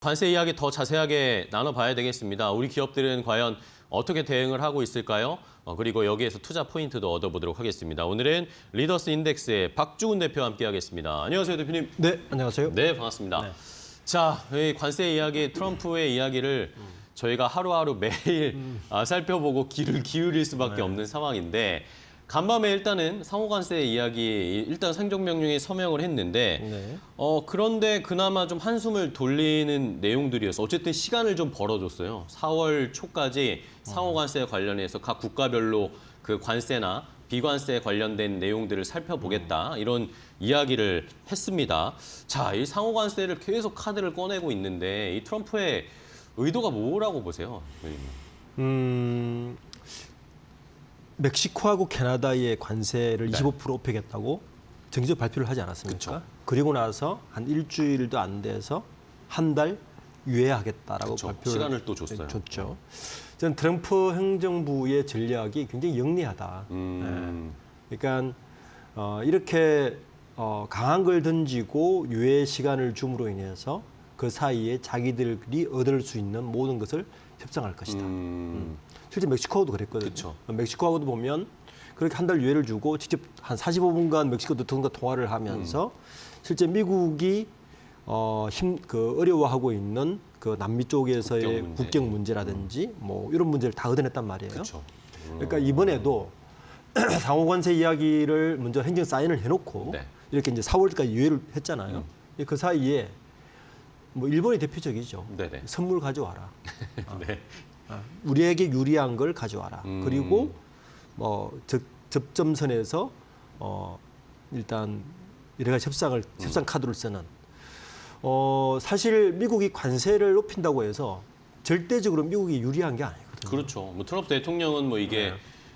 관세 이야기 더 자세하게 나눠봐야 되겠습니다. 우리 기업들은 과연 어떻게 대응을 하고 있을까요? 그리고 여기에서 투자 포인트도 얻어보도록 하겠습니다. 오늘은 리더스 인덱스의 박주근 대표와 함께하겠습니다. 안녕하세요, 대표님. 네, 안녕하세요. 네, 반갑습니다. 네. 자, 이 관세 이야기, 트럼프의 이야기를 저희가 하루하루 매일 살펴보고 귀를 기울일 수밖에 없는 상황인데 간밤에 일단은 상호관세 이야기 일단 상정명령에 서명을 했는데 네. 그런데 그나마 좀 한숨을 돌리는 내용들이어서 어쨌든 시간을 좀 벌어줬어요. 4월 초까지 상호관세 관련해서 각 국가별로 그 관세나 비관세 관련된 내용들을 살펴보겠다 이런 이야기를 했습니다. 자, 이 상호관세를 계속 카드를 꺼내고 있는데 이 트럼프의 의도가 뭐라고 보세요? 멕시코하고 캐나다의 관세를 네. 25% 업히겠다고 정식 발표를 하지 않았습니까? 그쵸. 그리고 나서 한 일주일도 안 돼서 한 달 유예하겠다라고 그쵸. 발표를 시간을 또 줬어요. 줬죠. 저는 트럼프 행정부의 전략이 굉장히 영리하다. 그러니까 이렇게 강한 걸 던지고 유예 시간을 줌으로 인해서 그 사이에 자기들이 얻을 수 있는 모든 것을 협상할 것이다. 실제 멕시코하고도 그랬거든요. 그쵸. 멕시코하고도 보면 그렇게 한 달 유예를 주고 직접 한 45분간 멕시코 대통령과 통화를 하면서 실제 미국이 어려워하고 있는 그 남미 쪽에서의 국경 문제라든지 뭐 이런 문제를 다 얻어냈단 말이에요. 그쵸. 그러니까 이번에도 상호관세 이야기를 먼저 행정 사인을 해놓고 네. 이렇게 이제 4월까지 유예를 했잖아요. 그 사이에 뭐 일본이 대표적이죠. 네네. 선물 가져와라. 네. 우리에게 유리한 걸 가져와라. 그리고 뭐 접점선에서 일단 여러 가지 협상 카드를 쓰는. 사실 미국이 관세를 높인다고 해서 절대적으로 미국이 유리한 게 아니거든요. 그렇죠. 뭐 트럼프 대통령은 뭐 이게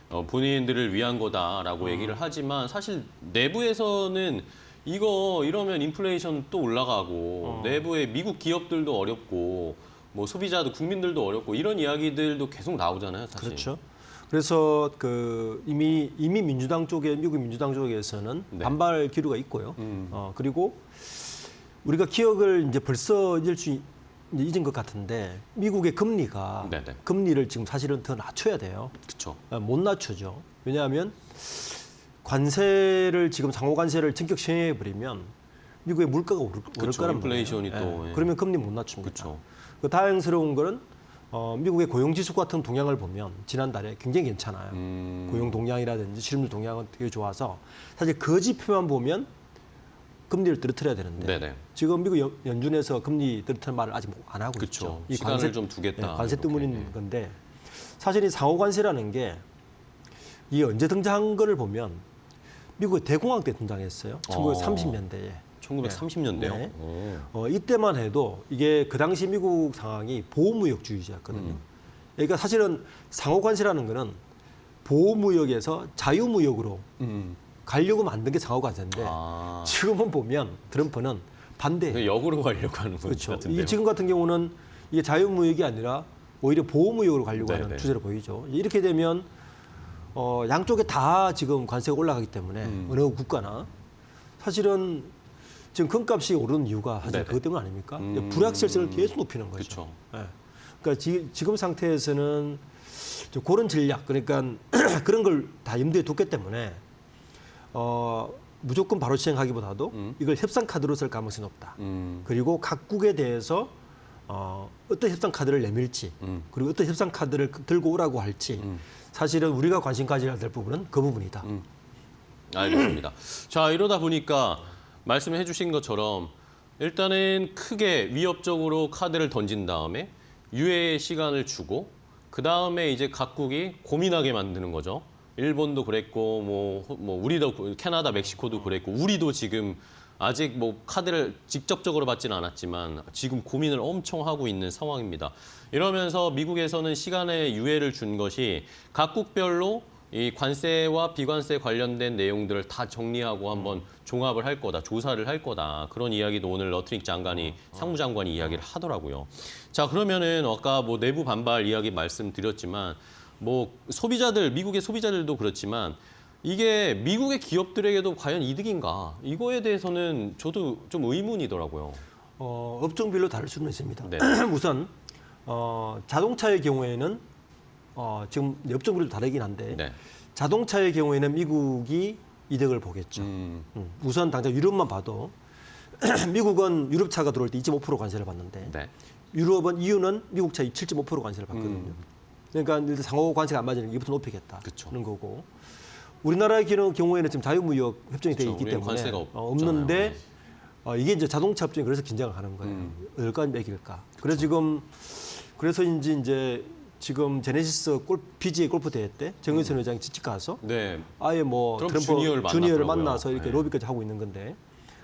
본인들을 위한 거다라고 얘기를 하지만 사실 내부에서는 이러면 인플레이션 또 올라가고 내부의 미국 기업들도 어렵고 뭐 소비자도 국민들도 어렵고 이런 이야기들도 계속 나오잖아요, 사실. 그렇죠. 그래서 이미 민주당 쪽에 미국 민주당 쪽에서는 네. 반발 기류가 있고요. 그리고 우리가 기억을 이제 벌써 잊은 것 같은데 미국의 금리가 네네. 금리를 지금 사실은 더 낮춰야 돼요. 그렇죠. 못 낮추죠. 왜냐하면 관세를 지금 상호관세를 전격 시행해 버리면 미국의 물가가 오를 거란 인플레이션이 말이에요. 또. 예. 그러면 금리 못 낮춥니다. 그렇죠. 그 다행스러운 거는 미국의 고용지수 같은 동향을 보면 지난달에 굉장히 괜찮아요. 고용 동향이라든지 실물 동향은 되게 좋아서 사실 그 지표만 보면 금리를 떨어뜨려야 되는데 네네. 지금 미국 연준에서 금리 떨어뜨리는 말을 아직 안 하고 그렇죠. 있죠. 시간을 좀 두겠다. 관세 이렇게. 때문인 건데 사실 이 상호관세라는 게 이 언제 등장한 거를 보면 미국의 대공황 때 등장했어요. 1930년대에. 1930년대요. 네. 이때만 해도 이게 그 당시 미국 상황이 보호무역주의자였거든요. 그러니까 사실은 상호관세라는 거는 보호무역에서 자유무역으로 가려고 만든 게 상호관세인데 지금은 보면 트럼프는 반대. 역으로 가려고 하는 것 그렇죠. 같은데요. 이 지금 같은 경우는 이게 자유무역이 아니라 오히려 보호무역으로 가려고 네네. 하는 추세로 보이죠. 이렇게 되면 양쪽에 다 지금 관세가 올라가기 때문에 어느 국가나 사실은 지금 금값이 오르는 이유가 사실 네네. 그것 때문 아닙니까? 불확실성을 계속 높이는 거죠. 그렇죠. 네. 그러니까 지금 상태에서는 좀 그런 전략, 그러니까 그런 걸 다 염두에 뒀기 때문에 무조건 바로 시행하기보다도 이걸 협상 카드로 쓸 가능성이 높다. 그리고 각국에 대해서 어떤 협상 카드를 내밀지, 그리고 어떤 협상 카드를 들고 오라고 할지, 사실은 우리가 관심 가져야 될 부분은 그 부분이다. 알겠습니다. 자, 이러다 보니까 말씀해 주신 것처럼 일단은 크게 위협적으로 카드를 던진 다음에 유예 시간을 주고 그 다음에 이제 각국이 고민하게 만드는 거죠. 일본도 그랬고 뭐 우리도 캐나다, 멕시코도 그랬고 우리도 지금 아직 뭐 카드를 직접적으로 받지는 않았지만 지금 고민을 엄청 하고 있는 상황입니다. 이러면서 미국에서는 시간의 유예를 준 것이 각국별로 이 관세와 비관세 관련된 내용들을 다 정리하고 한번 종합을 할 거다, 조사를 할 거다. 그런 이야기도 오늘 러트닉 장관이, 상무장관이 이야기를 하더라고요. 자, 그러면은 아까 뭐 내부 반발 이야기 말씀드렸지만 뭐 미국의 소비자들도 그렇지만 이게 미국의 기업들에게도 과연 이득인가? 이거에 대해서는 저도 좀 의문이더라고요. 업종별로 다를 수는 있습니다. 네. 우선 자동차의 경우에는 지금 업종별로 다르긴 한데 네. 자동차의 경우에는 미국이 이득을 보겠죠. 우선 당장 유럽만 봐도 미국은 유럽차가 들어올 때 2.5% 관세를 받는데 네. 유럽은 EU는 미국 차 7.5% 관세를 받거든요. 그러니까 일단 상호 관세가 안 맞으니까 이부터 높이겠다. 그쵸. 그런 거고. 우리나라의 경우에는 지금 자유무역 협정이 되어 그쵸. 있기 우리는 때문에 관세가 없는데 이게 이제 자동차 업종이 그래서 긴장을 하는 거예요. 얼까 맥일까. 그래서 이제 지금 제네시스 BGA 골프 대회 때 정의선 회장이 직접 가서 네. 아예 뭐 트럼프 트럼프 주니어를 주니어를 만났더라고요. 만나서 이렇게 네. 로비까지 하고 있는 건데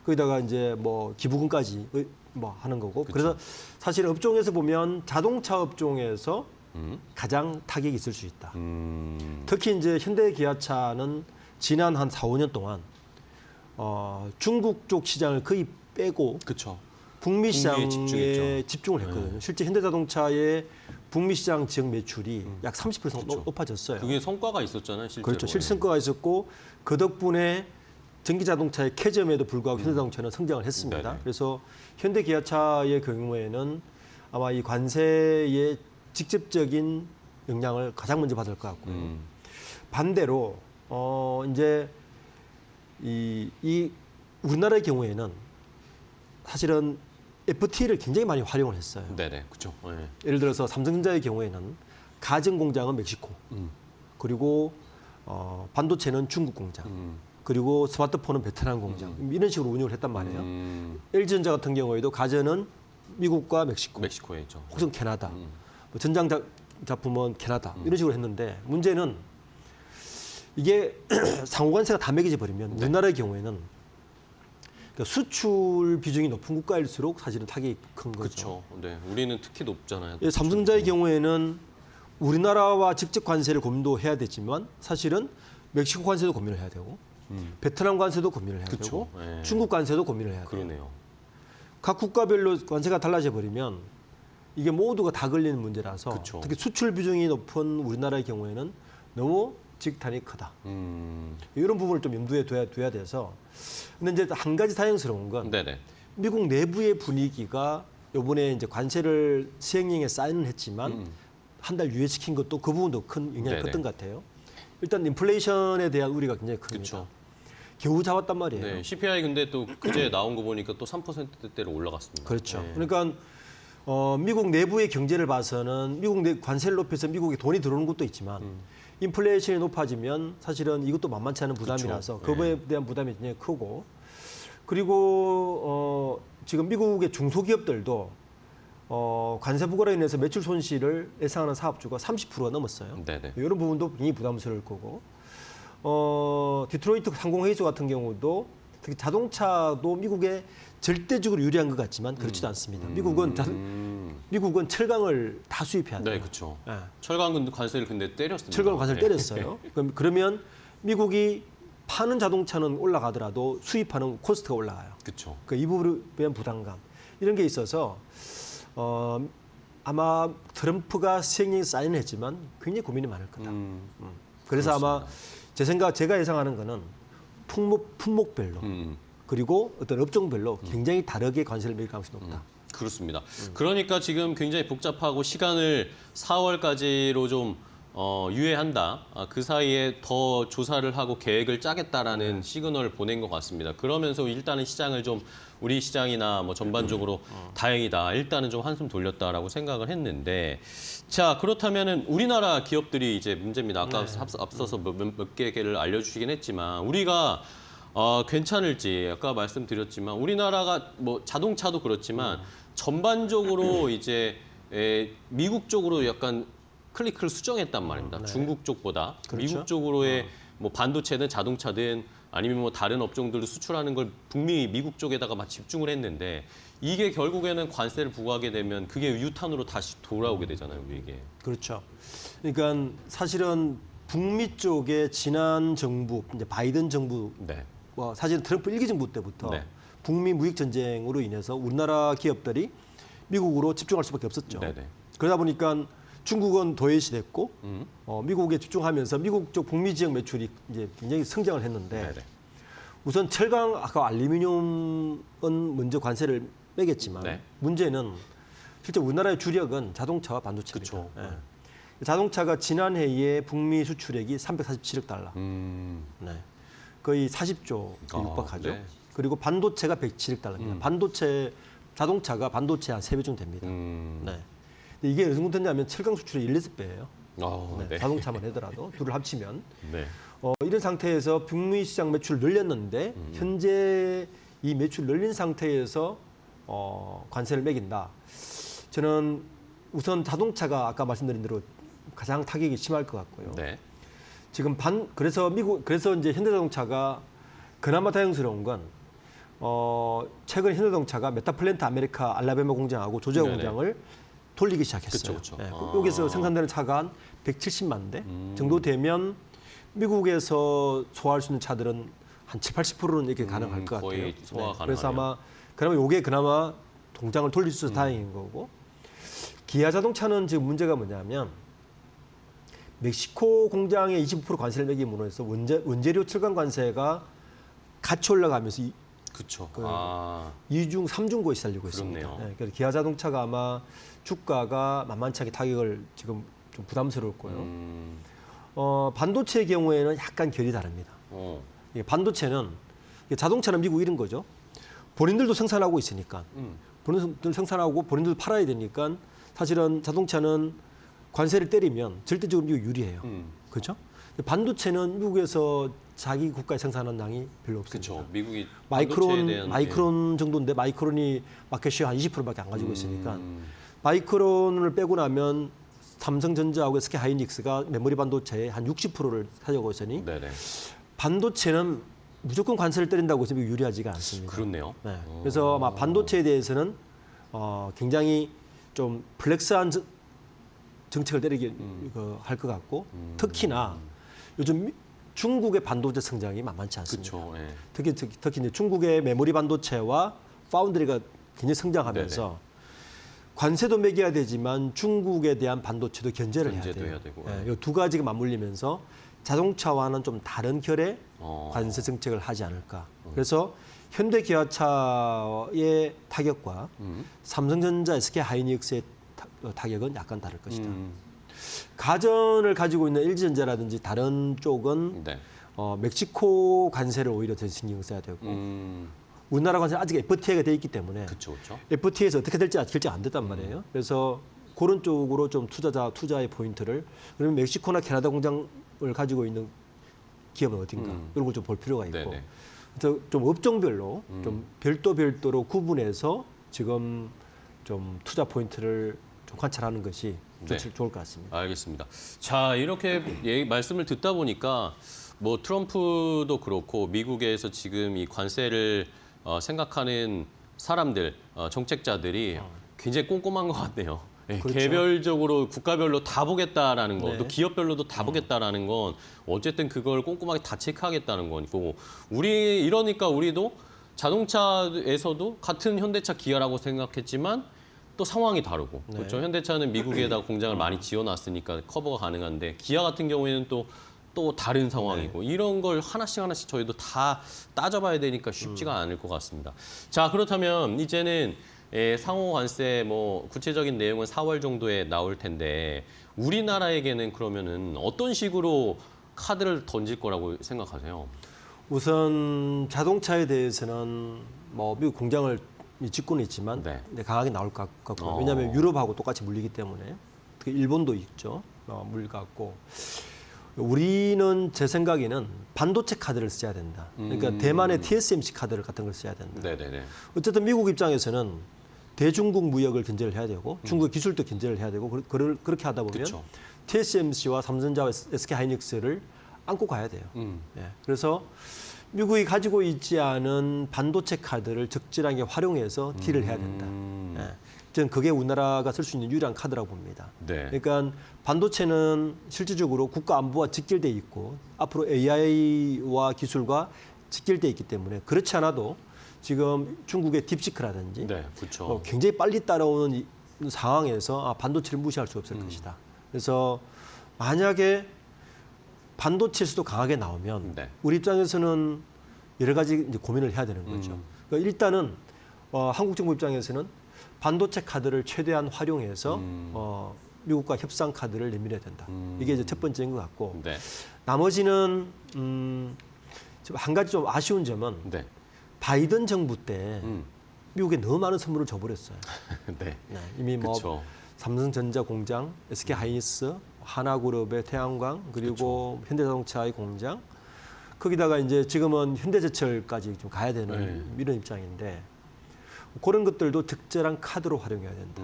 거기다가 이제 뭐 기부금까지 뭐 하는 거고. 그래서 사실 업종에서 보면 자동차 업종에서 가장 타격이 있을 수 있다. 특히 이제 현대기아차는 지난 한 4, 5년 동안 중국 쪽 시장을 거의 빼고 그렇죠. 북미 시장에 집중했죠. 집중을 했거든요. 실제 현대자동차의 북미 시장 지역 매출이 약 30% 높아졌어요. 그게 성과가 있었잖아요, 실제로. 그렇죠. 실제 성과가 있었고 그 덕분에 전기자동차의 캐점에도 불구하고 현대자동차는 성장을 했습니다. 네네. 그래서 현대기아차의 경우에는 아마 이 관세의 직접적인 영향을 가장 먼저 받을 것 같고요. 반대로 이제 이 우리나라의 경우에는 사실은 FTA를 굉장히 많이 활용을 했어요. 네네, 그렇죠. 네. 예를 들어서 삼성전자의 경우에는 가전 공장은 멕시코, 그리고 반도체는 중국 공장, 그리고 스마트폰은 베트남 공장 이런 식으로 운영을 했단 말이에요. LG전자 같은 경우에도 가전은 미국과 멕시코에 있죠. 혹은 캐나다, 뭐 전장 작품은 캐나다 이런 식으로 했는데 문제는 이게 상호관세가 다 매겨져 버리면 우리나라의 경우에는 그러니까 수출 비중이 높은 국가일수록 사실은 타격이 큰 거죠. 그렇죠. 네, 우리는 특히 높잖아요. 예, 삼성전자의 경우에는 우리나라와 직접 관세를 고민도 해야 되지만 사실은 멕시코 관세도 고민을 해야 되고 베트남 관세도 고민을 해야 그쵸. 되고 예. 중국 관세도 고민을 해야 돼요. 그러네요. 각 국가별로 관세가 달라져 버리면 이게 모두가 다 걸리는 문제라서 그쵸. 특히 수출 비중이 높은 우리나라의 경우에는 너무 직탄이 크다. 이런 부분을 좀 염두에 둬야 돼서 근데 이제 한 가지 다행스러운 건 네네. 미국 내부의 분위기가 이번에 이제 관세를 시행령에 사인은 했지만 한 달 유예시킨 것도 그 부분도 큰 영향이 네네. 컸던 것 같아요. 일단 인플레이션에 대한 우려가 굉장히 큽니다. 그쵸. 겨우 잡았단 말이에요. 네, CPI 근데 또 그제 나온 거 보니까 또 3%대로 올라갔습니다. 그렇죠. 네. 그러니까 미국 내부의 경제를 봐서는 미국 내 관세를 높여서 미국에 돈이 들어오는 것도 있지만 인플레이션이 높아지면 사실은 이것도 만만치 않은 부담이라서 그쵸. 그거에 대한 부담이 굉장히 크고 그리고 지금 미국의 중소기업들도 관세 부과로 인해서 매출 손실을 예상하는 사업주가 30%가 넘었어요. 네네. 이런 부분도 굉장히 부담스러울 거고 디트로이트 상공회의소 같은 경우도 특히 자동차도 미국에 절대적으로 유리한 것 같지만 그렇지도 않습니다. 미국은 철강을 다 수입해야 돼요. 네, 그렇죠. 예. 철강 관세를 근데 때렸습니다. 철강 관세를 네. 때렸어요. 그러면 미국이 파는 자동차는 올라가더라도 수입하는 코스트가 올라가요. 그렇죠. 이 부분에 대한 부담감 이런 게 있어서 아마 트럼프가 시행령에 사인했지만 굉장히 고민이 많을 거다. 그래서 아마 제가 예상하는 거는 품목별로 그리고 어떤 업종별로 굉장히 다르게 관세를 매길 가능성이 높다. 그렇습니다. 그러니까 지금 굉장히 복잡하고 시간을 4월까지로 좀 유예한다. 그 사이에 더 조사를 하고 계획을 짜겠다라는 시그널을 보낸 것 같습니다. 그러면서 일단은 시장을 좀 우리 시장이나 뭐 전반적으로 다행이다. 일단은 좀 한숨 돌렸다라고 생각을 했는데 자 그렇다면은 우리나라 기업들이 이제 문제입니다. 아까 앞서서 몇 개를 알려주시긴 했지만 우리가 괜찮을지 아까 말씀드렸지만 우리나라가 뭐 자동차도 그렇지만 전반적으로 이제 미국 쪽으로 약간 클릭을 수정했단 말입니다. 중국 쪽보다 그렇죠. 미국 쪽으로의 뭐 반도체든 자동차든 아니면 뭐 다른 업종들도 수출하는 걸 북미 미국 쪽에다가 막 집중을 했는데 이게 결국에는 관세를 부과하게 되면 그게 유탄으로 다시 돌아오게 되잖아요, 우리에게. 그렇죠. 그러니까 사실은 북미 쪽에 지난 정부, 이제 바이든 정부, 네. 사실은 트럼프 1기 정부 때부터 네. 북미 무역 전쟁으로 인해서 우리나라 기업들이 미국으로 집중할 수밖에 없었죠. 네네. 그러다 보니까 중국은 도외시 됐고 미국에 집중하면서 미국 쪽 북미 지역 매출이 이제 굉장히 성장을 했는데 네네. 우선 철강 아까 알루미늄은 먼저 관세를 매겼지만 네. 문제는 실제 우리나라의 주력은 자동차와 반도체입니다. 그쵸. 예. 자동차가 지난해에 북미 수출액이 347억 달러, 네. 거의 40조 육박하죠. 네. 그리고 반도체가 107억 달러입니다. 자동차가 반도체 한 3배 정도 됩니다. 네. 근데 이게 어느 정도 됐냐면 철강 수출의 1, 2배예요. 네. 네. 자동차만 하더라도 둘을 합치면. 네. 이런 상태에서 북미 시장 매출을 늘렸는데 현재 이 매출 늘린 상태에서 관세를 매긴다. 저는 우선 자동차가 아까 말씀드린 대로 가장 타격이 심할 것 같고요. 네. 지금 그래서 이제 현대자동차가 그나마 다행스러운 건 최근 현대자동차가 메타플랜트 아메리카 알라베마 공장하고 조지아 네네. 공장을 돌리기 시작했어요. 그쵸. 네. 여기서 생산되는 차가 한 170만 대 정도 되면 미국에서 소화할 수 있는 차들은 한 7, 80%는 이렇게 가능할 것 같아요. 거의 소화 가능하네요. 그래서 아마 이게 그나마 공장을 돌릴 수 있어서 다행인 거고, 기아 자동차는 지금 문제가 뭐냐면 멕시코 공장에 25% 관세를 매김으로 해서 원재료 철강 관세가 같이 올라가면서 그렇죠. 그 2중, 3중고에 시달리고 있습니다. 그렇네요. 네, 그래서 기아 자동차가 아마 주가가 만만치 않게 타격을 지금 좀 부담스러울 거예요. 반도체의 경우에는 약간 결이 다릅니다. 이게 반도체는 자동차는 미국 이런 거죠. 본인들도 생산하고 있으니까 본인들 생산하고 본인들도 팔아야 되니까 사실은 자동차는 관세를 때리면 절대적으로 미국 유리해요. 그렇죠? 반도체는 미국에서 자기 국가에 생산하는 양이 별로 없습니다. 그렇죠. 미국이 반도체에 대한 마이크론 정도인데 마이크론이 마켓시가 한 20%밖에 안 가지고 있으니까 마이크론을 빼고 나면 삼성전자하고 SK 하이닉스가 메모리 반도체의 한 60%를 차지하고 있으니 네네. 반도체는 무조건 관세를 때린다고 해서 미국 유리하지가 않습니다. 그렇네요. 네. 그래서 아마 반도체에 대해서는 굉장히 좀 플렉스한 정책을 때리게 할 것 같고 특히나 요즘 중국의 반도체 성장이 만만치 않습니다. 그렇죠. 예. 특히 이제 중국의 메모리 반도체와 파운드리가 굉장히 성장하면서 네네. 관세도 매겨야 되지만 중국에 대한 반도체도 견제를 해야 견제도 돼요. 해야 되고. 이 두 가지가 맞물리면서 자동차와는 좀 다른 결의 관세 정책을 하지 않을까. 그래서 현대기아차의 타격과 삼성전자, SK 하이닉스의 타격은 약간 다를 것이다. 가전을 가지고 있는 LG전자라든지 다른 쪽은 네. 멕시코 관세를 오히려 더 신경 써야 되고 우리나라 관세는 아직 FTA가 돼 있기 때문에 그렇죠. 그렇죠. FTA에서 어떻게 될지 아직 결정 안 됐단 말이에요. 그래서 그런 쪽으로 좀 투자의 포인트를 그러면 멕시코나 캐나다 공장을 가지고 있는 기업은 어딘가 이런 걸 좀 볼 필요가 있고 네네. 그래서 좀 업종별로 좀 별도로 구분해서 지금 좀 투자 포인트를 좀 관찰하는 것이 네. 좋을 것 같습니다. 알겠습니다. 자, 이렇게 말씀을 듣다 보니까 뭐 트럼프도 그렇고 미국에서 지금 이 관세를 생각하는 사람들, 정책자들이 굉장히 꼼꼼한 것 같네요. 네, 그렇죠. 개별적으로 국가별로 다 보겠다라는 거, 네. 또 기업별로도 다 보겠다라는 건 어쨌든 그걸 꼼꼼하게 다 체크하겠다는 거고 이러니까 우리도 자동차에서도 같은 현대차 기아라고 생각했지만 또 상황이 다르고 네. 그렇죠. 현대차는 미국에다 공장을 많이 지어놨으니까 커버가 가능한데 기아 같은 경우에는 또 다른 상황이고 이런 걸 하나씩 저희도 다 따져봐야 되니까 쉽지가 않을 것 같습니다. 자, 그렇다면 이제는 상호 관세 뭐 구체적인 내용은 4월 정도에 나올 텐데 우리나라에게는 그러면은 어떤 식으로 카드를 던질 거라고 생각하세요? 우선 자동차에 대해서는 뭐 미국 공장을 짓고는 있지만 네. 강하게 나올 것 같고 왜냐하면 유럽하고 똑같이 물리기 때문에 특히 일본도 있죠. 물 같고 우리는 제 생각에는 반도체 카드를 써야 된다. 그러니까 대만의 TSMC 카드를 같은 걸 써야 된다. 네네네. 어쨌든 미국 입장에서는 대중국 무역을 견제를 해야 되고 중국의 기술도 견제를 해야 되고 그렇게 하다 보면 그쵸. TSMC와 삼성전자와 SK 하이닉스를 안고 가야 돼요. 예, 그래서 미국이 가지고 있지 않은 반도체 카드를 적절하게 활용해서 딜을 해야 된다. 예, 저는 그게 우리나라가 쓸 수 있는 유일한 카드라고 봅니다. 네. 그러니까 반도체는 실질적으로 국가 안보와 직결돼 있고 앞으로 AI와 기술과 직결돼 있기 때문에 그렇지 않아도 지금 중국의 딥시크라든지 네, 그렇죠. 굉장히 빨리 따라오는 이 상황에서 반도체를 무시할 수 없을 것이다. 그래서 만약에 반도체에서도 강하게 나오면 네. 우리 입장에서는 여러 가지 이제 고민을 해야 되는 거죠. 그러니까 일단은 한국 정부 입장에서는 반도체 카드를 최대한 활용해서 미국과 협상 카드를 내밀어야 된다. 이게 이제 첫 번째인 것 같고 네. 나머지는 지금 한 가지 좀 아쉬운 점은 네. 바이든 정부 때 미국에 너무 많은 선물을 줘버렸어요. 네. 네, 이미 뭐 그렇죠. 삼성전자 공장, SK 하이닉스, 하나그룹의 태양광 그리고 현대자동차의 공장 거기다가 이제 지금은 현대제철까지 좀 가야 되는 네. 이런 입장인데 그런 것들도 적절한 카드로 활용해야 된다.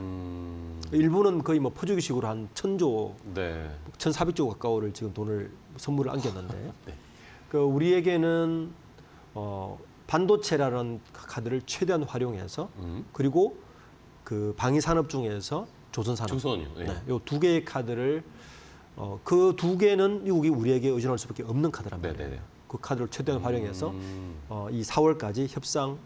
일본은 거의 뭐 퍼주기식으로 한 1,000조, 네. 1,400조 가까워를 지금 돈을 선물을 안겼는데 네. 그 우리에게는 반도체라는 카드를 최대한 활용해서 그리고 그 방위 산업 중에서 조선산업, 조선이요. 네. 네, 요 두 개의 카드를 그 두 개는 미국이 우리에게 의존할 수밖에 없는 카드란 말이에요. 네네네. 그 카드를 최대한 활용해서 이 4월까지 협상을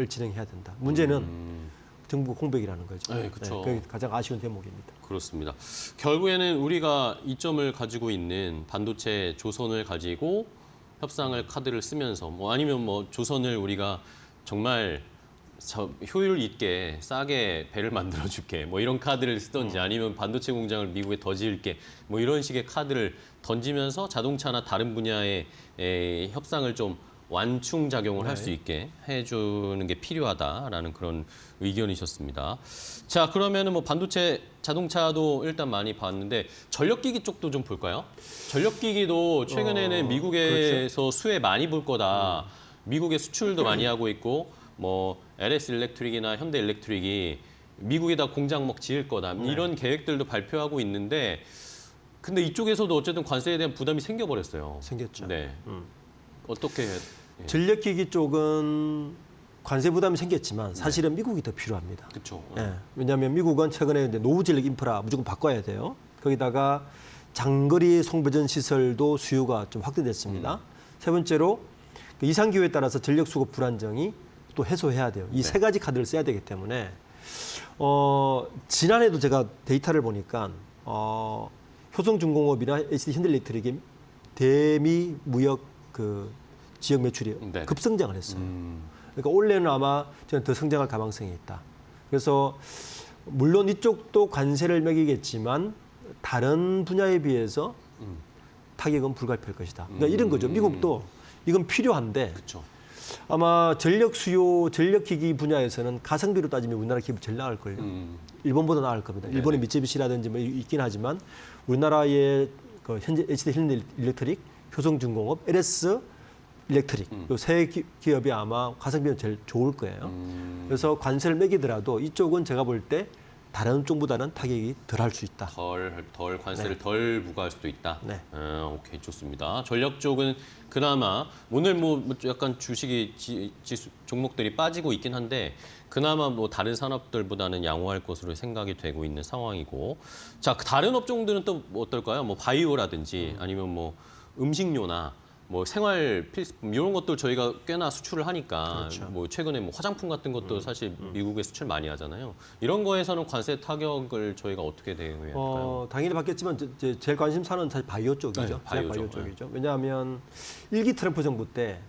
진행해야 된다. 문제는 정부 공백이라는 거죠. 네, 그쵸. 그게 가장 아쉬운 대목입니다. 그렇습니다. 결국에는 우리가 이점을 가지고 있는 반도체 조선을 가지고 협상을 카드를 쓰면서 뭐 아니면 뭐 조선을 우리가 정말 효율 있게 싸게 배를 만들어 줄게 뭐 이런 카드를 쓰던지 아니면 반도체 공장을 미국에 더 지을게 뭐 이런 식의 카드를 던지면서 자동차나 다른 분야의 협상을 좀 완충 작용을 할 수 있게 해주는 게 필요하다라는 그런 의견이셨습니다. 자, 그러면은 뭐 반도체 자동차도 일단 많이 봤는데 전력기기 쪽도 좀 볼까요? 전력기기도 최근에는 미국에서 수혜 많이 볼 거다. 미국에 수출도 많이 하고 있고 뭐 LS 일렉트릭이나 현대 일렉트릭이 미국에다 공장 막 지을 거다. 이런 계획들도 발표하고 있는데 근데 이쪽에서도 어쨌든 관세에 대한 부담이 생겨버렸어요. 생겼죠. 네. 어떻게 전력기기 쪽은 관세 부담이 생겼지만 사실은 미국이 더 필요합니다. 그렇죠. 예, 왜냐하면 미국은 최근에 이제 노후 전력 인프라 무조건 바꿔야 돼요. 거기다가 장거리 송배전 시설도 수요가 좀 확대됐습니다. 세 번째로 그 이상 기후에 따라서 전력 수급 불안정이 또 해소해야 돼요. 이 세 가지 카드를 써야 되기 때문에 지난해도 제가 데이터를 보니까 효성중공업이나 HD 현대일렉트릭이 대미 무역 그 지역 매출이 네. 급성장을 했어요. 그러니까 올해는 아마 저는 더 성장할 가능성이 있다. 그래서 물론 이쪽도 관세를 매기겠지만 다른 분야에 비해서 타격은 불가피할 것이다. 그러니까 이런 거죠. 미국도 이건 필요한데 그렇죠. 아마 전력 수요, 전력기기 분야에서는 가성비로 따지면 우리나라 기업이 제일 나을 걸요. 일본보다 나을 겁니다. 일본의 미쯔비시라든지 뭐 있긴 하지만 우리나라의 그 현재 HD 현대일렉트릭, 효성중공업, LS 일렉트릭 이 세 기업이 아마 가성비는 제일 좋을 거예요. 그래서 관세를 매기더라도 이쪽은 제가 볼 때 다른 쪽보다는 타격이 덜 할 수 있다. 덜 관세를 덜 부과할 수도 있다. 네. 오케이 좋습니다. 전력 쪽은 그나마 오늘 뭐 약간 주식이 지수 종목들이 빠지고 있긴 한데 그나마 뭐 다른 산업들보다는 양호할 것으로 생각이 되고 있는 상황이고 자 다른 업종들은 또 어떨까요? 뭐 바이오라든지 아니면 뭐 음식료나 뭐 생활 필수품 이런 것들 저희가 꽤나 수출을 하니까 그렇죠. 뭐 최근에 뭐 화장품 같은 것도 사실 미국에 수출 많이 하잖아요. 이런 거에서는 관세 타격을 저희가 어떻게 대응해야 할까요? 당연히 받겠지만 제일 관심사는 사실 바이오 쪽이죠. 네, 바이오죠. 바이오 쪽이죠. 왜냐하면 일기 트럼프 정부 때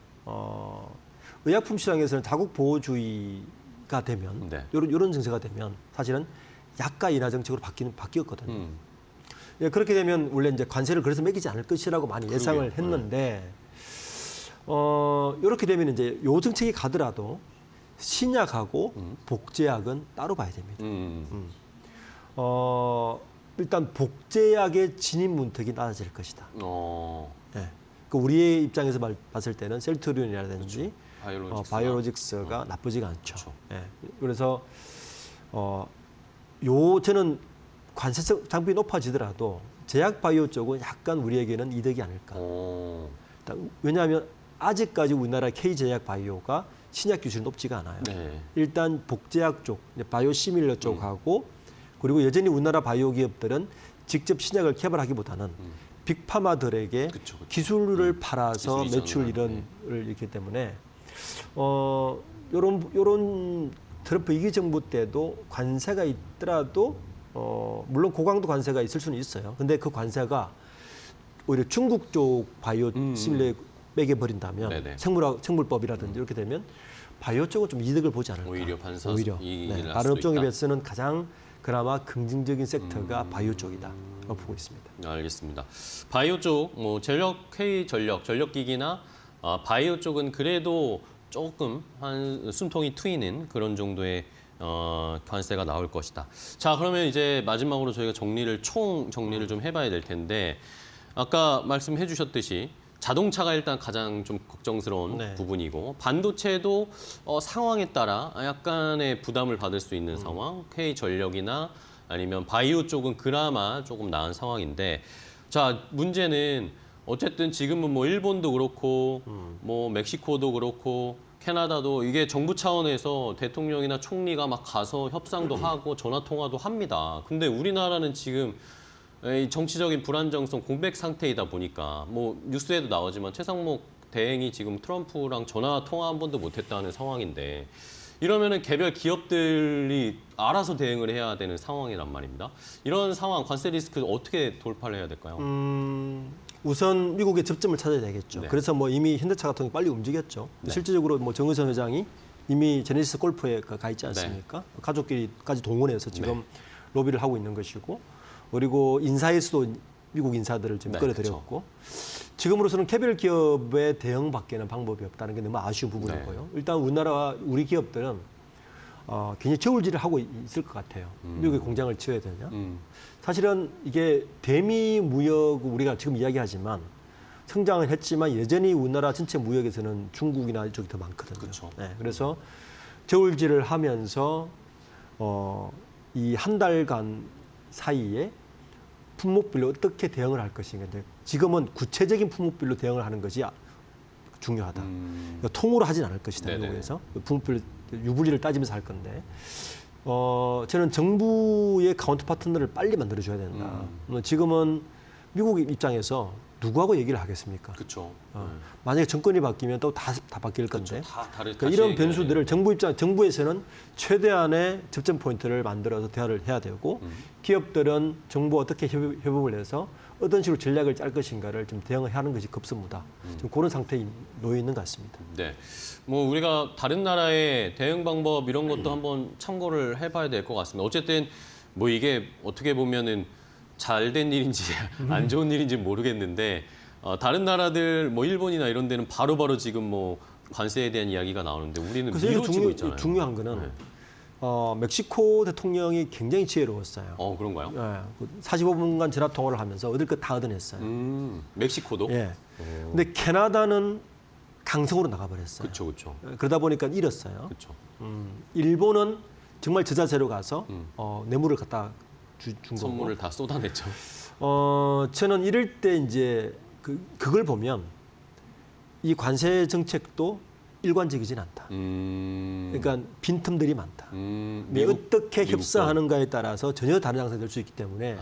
의약품 시장에서는 자국 보호주의가 되면 네. 이런 정세가 되면 사실은 약가 인하 정책으로 바뀌었거든요. 예, 그렇게 되면 원래 이제 관세를 그래서 매기지 않을 것이라고 많이 예상을 했는데 이렇게 되면 이제 요 정책이 가더라도 신약하고 복제약은 따로 봐야 됩니다. 일단 복제약의 진입 문턱이 낮아질 것이다. 예. 그 우리의 입장에서 봤을 때는 셀트리온이라든지 바이오로직스가 나쁘지가 않죠. 그렇죠. 예. 그래서 저는 관세적 장벽이 높아지더라도 제약 바이오 쪽은 약간 우리에게는 이득이 아닐까. 왜냐하면 아직까지 우리나라 K제약 바이오가 신약 기술이 높지가 않아요. 네. 일단 복제약 쪽, 바이오 시밀러 쪽하고 그리고 여전히 우리나라 바이오 기업들은 직접 신약을 개발하기보다는 빅파마들에게 그쵸. 기술을 팔아서 기술 매출 이전을, 이런을 있기 때문에 요런 트럼프 2기 정부 때도 관세가 있더라도 물론 고강도 관세가 있을 수는 있어요. 근데 그 관세가 오히려 중국 쪽 바이오 시밀러에 매겨버린다면 네네. 생물법이라든지 이렇게 되면 바이오 쪽은 좀 이득을 보지 않을까. 오히려 반사 오히려. 이익이 날 다른 수도 업종에 있다. 비해서는 가장 그나마 긍정적인 섹터가 바이오 쪽이다라고 보고 있습니다. 알겠습니다. 바이오 쪽, 뭐 K 전력기기나 바이오 쪽은 그래도 조금 한 숨통이 트이는 그런 정도의 관세가 나올 것이다. 자, 그러면 이제 마지막으로 저희가 총 정리를 좀 해봐야 될 텐데 아까 말씀해 주셨듯이 자동차가 일단 가장 좀 걱정스러운 네. 부분이고 반도체도 상황에 따라 약간의 부담을 받을 수 있는 상황, K 전력이나 아니면 바이오 쪽은 그나마 조금 나은 상황인데 자, 문제는 어쨌든 지금은 뭐 일본도 그렇고 뭐 멕시코도 그렇고 캐나다도 이게 정부 차원에서 대통령이나 총리가 막 가서 협상도 하고 전화 통화도 합니다. 근데 우리나라는 지금 이 정치적인 불안정성 공백 상태이다 보니까 뭐 뉴스에도 나오지만 최상목 대행이 지금 트럼프랑 전화 통화 한 번도 못했다는 상황인데 이러면은 개별 기업들이 알아서 대응을 해야 되는 상황이란 말입니다. 이런 상황 관세 리스크 어떻게 돌파를 해야 될까요? 우선 미국의 접점을 찾아야 되겠죠. 네. 그래서 뭐 이미 현대차 같은 경우 빨리 움직였죠. 네. 실질적으로 뭐 정의선 회장이 이미 제네시스 골프에 가 있지 않습니까? 가족끼리까지 동원해서 지금 로비를 하고 있는 것이고, 그리고 인사에서도 미국 인사들을 지금 네, 끌어들였고, 지금으로서는 개별 기업에 대응밖에는 방법이 없다는 게 너무 아쉬운 부분이고요. 일단 우리 기업들은 굉장히 저울질을 하고 있을 것 같아요. 미국에 공장을 지어야 되냐? 사실은 이게 대미 무역 우리가 지금 이야기하지만 성장은 했지만 여전히 우리나라 전체 무역에서는 중국이나 이쪽이 더 많거든요. 그렇죠. 네, 그래서 저울질을 하면서 이 한 달간 사이에 품목별로 어떻게 대응을 할 것인가. 지금은 구체적인 품목별로 대응을 하는 것이 중요하다. 그러니까 통으로 하진 않을 것이다. 네네. 미국에서 품목별 유불리를 따지면서 할 건데. 저는 정부의 카운터 파트너를 빨리 만들어줘야 된다. 지금은 미국 입장에서 누구하고 얘기를 하겠습니까? 그렇죠. 만약에 정권이 바뀌면 또 다 바뀔 건데. 그렇죠. 다 다른 그러니까 이런 변수들을 정부에서는 최대한의 접점 포인트를 만들어서 대화를 해야 되고 기업들은 정부와 어떻게 협업을 해서 어떤 식으로 전략을 짤 것인가를 좀 대응을 하는 것이 급선무다. 지금 그런 상태에 놓여 있는 것 같습니다. 네. 뭐 우리가 다른 나라의 대응 방법 이런 것도 한번 참고를 해봐야 될 것 같습니다. 어쨌든 뭐 이게 어떻게 보면은 잘 된 일인지 안 좋은 일인지 모르겠는데 다른 나라들 뭐 일본이나 이런 데는 바로바로 지금 뭐 관세에 대한 이야기가 나오는데 우리는 그래서 미뤄지고 있잖아요. 중요한 거는 네. 멕시코 대통령이 굉장히 지혜로웠어요. 그런가요? 45분간 전화 통화를 하면서 얻을 것 다 얻어냈어요. 멕시코도? 예. 근데 캐나다는 강성으로 나가버렸어요. 그렇죠, 그렇죠. 그러다 보니까 잃었어요. 그렇죠. 일본은 정말 저자재로 가서 뇌물을 갖다 준 거고. 선물을 다 쏟아냈죠. 저는 이럴 때 이제 그걸 보면 이 관세 정책도 일관적이진 않다. 그러니까 빈틈들이 많다. 어떻게 미국도. 협상하는가에 따라서 전혀 다른 양상이 될 수 있기 때문에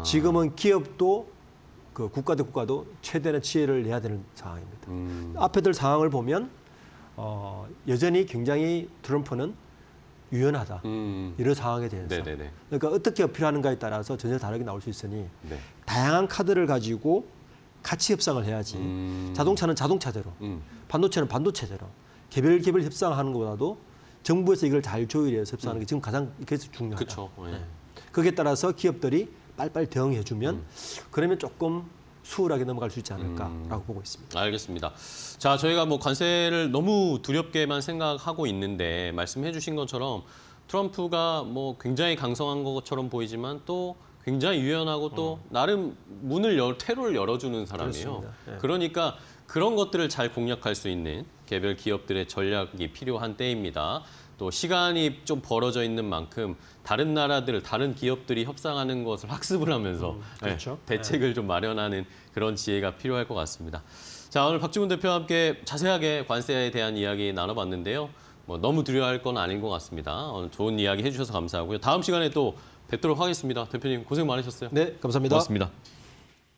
지금은 기업도 그 국가 대 국가도 최대한 지혜를 내야 되는 상황입니다. 앞에들 상황을 보면 여전히 굉장히 트럼프는 유연하다. 이런 상황에 대해서. 네네네. 그러니까 어떻게 어필하는가에 따라서 전혀 다르게 나올 수 있으니 네. 다양한 카드를 가지고 같이 협상을 해야지. 자동차는 자동차대로, 반도체는 반도체대로 개별 협상하는 것보다도 정부에서 이걸 잘 조율해서 협상하는 게 지금 가장 그래서 중요하다. 그렇죠. 네. 거기에 따라서 기업들이 빨리빨리 대응해주면 그러면 조금 수월하게 넘어갈 수 있지 않을까라고 보고 있습니다. 알겠습니다. 자, 저희가 뭐 관세를 너무 두렵게만 생각하고 있는데 말씀해 주신 것처럼 트럼프가 뭐 굉장히 강성한 것처럼 보이지만 또 굉장히 유연하고 또 나름 테로를 열어주는 사람이에요. 그렇습니다. 네. 그러니까 그런 것들을 잘 공략할 수 있는 개별 기업들의 전략이 필요한 때입니다. 또 시간이 좀 벌어져 있는 만큼 다른 나라들, 다른 기업들이 협상하는 것을 학습을 하면서 그렇죠. 대책을 좀 마련하는 그런 지혜가 필요할 것 같습니다. 자, 오늘 박주근 대표와 함께 자세하게 관세에 대한 이야기 나눠봤는데요. 뭐 너무 두려워할 건 아닌 것 같습니다. 오늘 좋은 이야기 해주셔서 감사하고요. 다음 시간에 또 뵙도록 하겠습니다. 대표님 고생 많으셨어요. 네, 감사합니다. 고맙습니다.